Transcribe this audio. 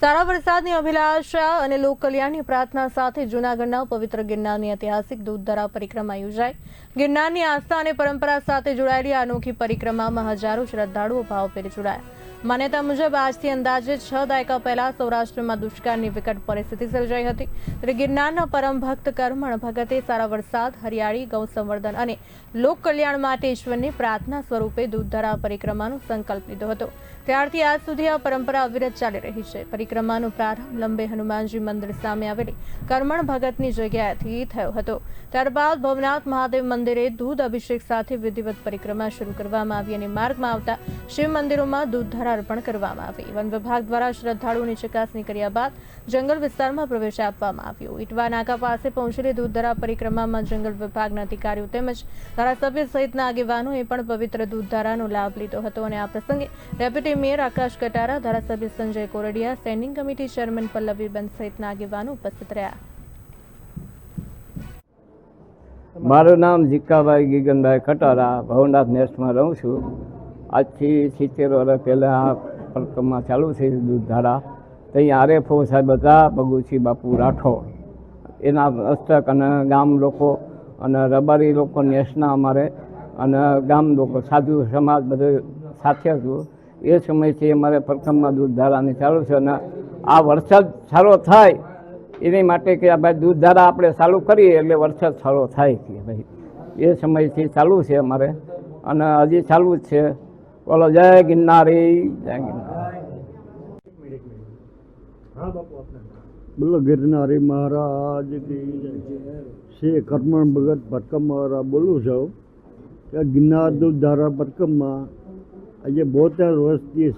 સારા વરસાદની અભિલાષા અને લોક કલ્યાણની પ્રાર્થના સાથે જૂનાગઢના પવિત્ર ગિરનારની ઐતિહાસિક દૂધધરા પરિક્રમા યોજાઈ। ગિરનારની આસ્થા અને પરંપરા સાથે જોડાયેલી આ અનોખી પરિક્રમામાં હજારો શ્રદ્ધાળુઓ ભાવભેર જોડાયા। માન્યતા મુજબ આજથી અંદાજે 6 દાયકા પહેલા સૌરાષ્ટ્રમાં દુષ્કાળની વિકટ પરિસ્થિતિ સર્જાઈ હતી, ત્યારે ગિરનારના પરમ ભક્ત કર્મણ ભગતે સારા વરસાદ, હરિયાળી, ગૌ સંવર્ધન અને લોક કલ્યાણ માટે ઈશ્વરની પ્રાર્થના સ્વરૂપે દૂધધરા પરિક્રમાનો સંકલ્પ લીધો હતો। ત્યારથી આજ સુધી આ પરંપરા અવિરત ચાલી રહી છે। પરિક્રમાનો પ્રારંભ લંબે હનુમાનજી મંદિર સામે આવેલી કર્મણ ભગતની જગ્યાએથી થયો હતો। ત્યારબાદ ભવનાથ મહાદેવ મંદિરે દૂધ અભિષેક સાથે વિધિવત પરિક્રમા શરૂ કરવામાં આવી અને માર્ગમાં આવતા શિવ મંદિરોમાં દૂધધરા અર્પણ કરવામાં આવી। વન વિભાગ દ્વારા શ્રદ્ધાળુઓની ચકાસણી કર્યા બાદ જંગલ વિસ્તારમાં પ્રવેશ આપવામાં આવ્યો। ઇટવા નાકા પાસે પહોંચેલી દૂધધરા પરિક્રમામાં જંગલ વિભાગના અધિકારીઓ તેમજ ધારાસભ્ય સહિતના આગેવાનોએ પણ પવિત્ર દૂધધારાનો લાભ લીધો હતો અને આ પ્રસંગે ડેપ્યુટી મેયર આકાશ કટારા, ધારાસભ્ય Sanjay Kordia, standing committee chairman Pallaviben સહિતના આગેવાનો ઉપસ્થિત રહ્યા। મારું નામ જીકાભાઈ ગીગનભાઈ કટારા, ભવનાથ નેસ્ટમાં રહું છું। આજથી 70 વર્ષ પહેલાં આ પરિક્રમા ચાલુ થઈ દૂધધારા। ત્યાં આરએફઓ સાહેબ હતા, ભગુસિંહ બાપુ રાઠોડ, એના હસ્તક અને ગામ લોકો અને રબારી લોકો નેસના અમારે અને ગામ લોકો સાધુ સમાજ બધે સાથે હતું। એ સમયથી અમારે પરિક્રમા દૂધધારાની ચાલુ છે અને આ વરસાદ સારો થાય એની માટે કે ભાઈ દૂધધારા આપણે ચાલુ કરીએ એટલે વરસાદ સારો થાય કે ભાઈ એ સમયથી ચાલુ છે અમારે અને હજી ચાલુ જ છે। બોલો જય ગિરનારી, જય ગિરનારી। બોલો ગિરનારી મહારાજ શ્રી કર્મણ ભગત પરિક્રમા બોલું છું કે ગિરનાર દૂધધારા પરિક્રમા આજે 72 વર્ષથી